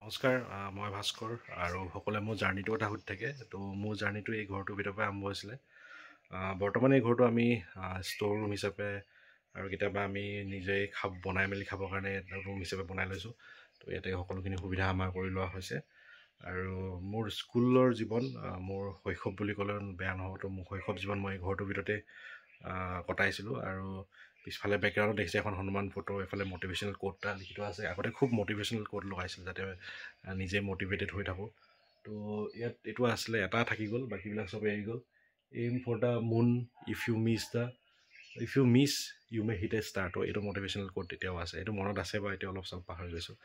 নমস্কাৰ, মই ভাস্কৰ আৰু সকলোৱে মোৰ জাৰ্ণিটোৰ কথা সুধি থাকে। তো মোৰ জাৰ্ণিটো এই ঘৰটোৰ ভিতৰৰ পৰা আৰম্ভ হৈছিলে। বৰ্তমান এই ঘৰটো আমি ষ্ট'ৰ ৰুম হিচাপে আৰু কেতিয়াবা আমি নিজেই বনাই মেলি খাবৰ কাৰণে এটা ৰুম হিচাপে বনাই লৈছোঁ। তো ইয়াতে সকলোখিনি সুবিধা আমাৰ কৰি লোৱা হৈছে। আৰু মোৰ স্কুলৰ জীৱন, মোৰ শৈশৱ বুলি ক'লে বেয়া নহ'ব। তো মোৰ শৈশৱ জীৱন মই এই ঘৰটোৰ ভিতৰতে কটাইছিলোঁ। আৰু পিছফালে বেকগ্ৰাউণ্ডত দেখিছে এখন হনুমান ফটো, এইফালে মটিভেশ্যনেল কোট এটা লিখি থোৱা আছে। আগতে খুব মটিভেশ্যনেল কোট লগাইছিল যাতে নিজে মটিভেটেড হৈ থাকোঁ। তো ইয়াত এইটো আছিলে, এটা থাকি গ'ল, বাকীবিলাক চব এৰি গ'ল। Aim for the moon, if you miss you may hit a star. তো এইটো মটিভেশ্যনেল কোট এতিয়াও আছে, এইটো মনত আছে বা এতিয়া অলপ চলপ পাহৰি গৈছোঁ।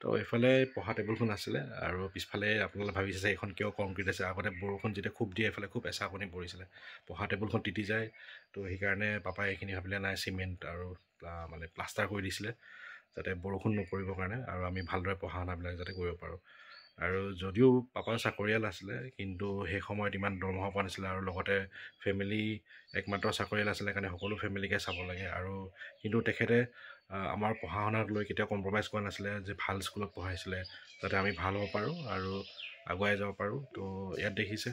তো এইফালে পঢ়া টেবুলখন আছিলে আৰু পিছফালে আপোনালোকে ভাবিছে যে এইখন কিয় কংক্ৰিট আছে। আগতে বৰষুণ যেতিয়া খুব দিয়ে এইফালে খুব এচাকনি পৰিছিলে, পঢ়া টেবুলখন তিতি যায়। তো সেইকাৰণে পাপাই এইখিনি ভাবিলে নাই, চিমেণ্ট আৰু মানে প্লাষ্টাৰ কৰি দিছিলে যাতে বৰষুণ নপৰিবৰ কাৰণে আৰু আমি ভালদৰে পঢ়া শুনাবিলাক যাতে কৰিব পাৰোঁ। আৰু যদিও পাপাৰ চাকৰিয়াল আছিলে, কিন্তু সেই সময়ত ইমান দৰমহা পোৱা নাছিলে আৰু লগতে ফেমিলি একমাত্ৰ চাকৰিয়াল আছিলে কাৰণে সকলো ফেমিলিকে চাব লাগে। আৰু কিন্তু তেখেতে আমাৰ পঢ়া শুনাক লৈ কেতিয়াও কম্প্ৰমাইজ কৰা নাছিলে, যে ভাল স্কুলত পঢ়াইছিলে যাতে আমি ভাল হ'ব পাৰোঁ আৰু আগুৱাই যাব পাৰোঁ। তো ইয়াত দেখিছে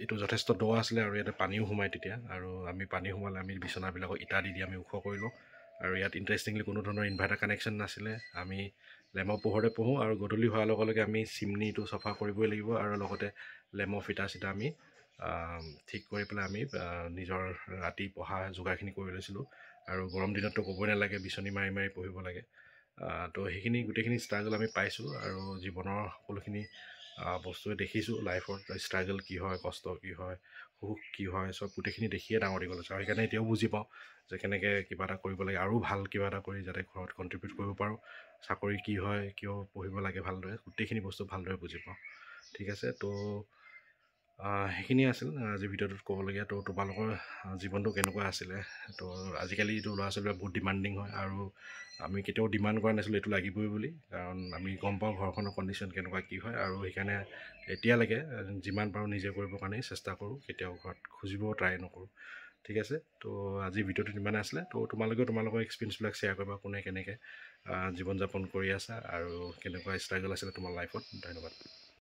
এইটো যথেষ্ট দ আছিলে আৰু ইয়াতে পানীও সোমায় তেতিয়া। আৰু আমি পানী সোমালে আমি বিচনাবিলাকক ইটা দি আমি ওখ কৰি লওঁ। আৰু ইয়াত ইণ্টাৰেষ্টিংলি কোনো ধৰণৰ ইনভাৰ্টাৰ কানেকশ্যন নাছিলে। আমি লেমৰ পোহৰতে পঢ়োঁ আৰু গধূলি হোৱাৰ লগে লগে আমি চিমনিটো চফা কৰিবই লাগিব আৰু লগতে লেমৰ ফিটা চিটা আমি ঠিক কৰি পেলাই আমি নিজৰ ৰাতি পঢ়া যোগাৰখিনি কৰি লৈছিলোঁ। আৰু গৰম দিনততো ক'বই নালাগে, বিচনী মাৰি মাৰি পঢ়িব লাগে। তো সেইখিনি গোটেইখিনি ষ্ট্ৰাগল আমি পাইছোঁ আৰু জীৱনৰ সকলোখিনি বস্তুৱে দেখিছোঁ। লাইফৰ ষ্ট্ৰাগল কি হয়, কষ্ট কি হয়, সুখ কি হয়, চব গোটেইখিনি দেখিয়ে ডাঙৰ দীঘল হৈছে। আৰু সেইকাৰণে এতিয়াও বুজি পাওঁ যে কেনেকৈ কিবা এটা কৰিব লাগে আৰু ভাল কিবা এটা কৰি যাতে ঘৰত কণ্ট্ৰিবিউট কৰিব পাৰোঁ। চাকৰি কি হয়, কিয় পঢ়িব লাগে, ভালদৰে গোটেইখিনি বস্তু ভালদৰে বুজি পাওঁ। ঠিক আছে, তো সেইখিনিয়ে আছিল আজিৰ ভিডিঅ'টোত ক'বলগীয়া। তো তোমালোকৰ জীৱনটো কেনেকুৱা আছিলে? তো আজিকালিতো ল'ৰা ছোৱালীবিলাক বহুত ডিমাণ্ডিং হয় আৰু আমি কেতিয়াও ডিমাণ্ড কৰা নাছিলোঁ এইটো লাগিবই বুলি, কাৰণ আমি গম পাওঁ ঘৰখনৰ কণ্ডিশ্যন কেনেকুৱা কি হয়। আৰু সেইকাৰণে এতিয়ালৈকে যিমান পাৰোঁ নিজে কৰিবৰ কাৰণেই চেষ্টা কৰোঁ, কেতিয়াও ঘৰত খুজিব ট্ৰাই নকৰোঁ। ঠিক আছে, তো আজিৰ ভিডিঅ'টোত ইমানে আছিলে। তো তোমালোকৰ এক্সপিৰিয়েঞ্চবিলাক শ্বেয়াৰ কৰিবা, কোনে কেনেকৈ জীৱন যাপন কৰি আছা আৰু কেনেকুৱা ষ্ট্ৰাগল আছিলে তোমাৰ লাইফত। ধন্যবাদ।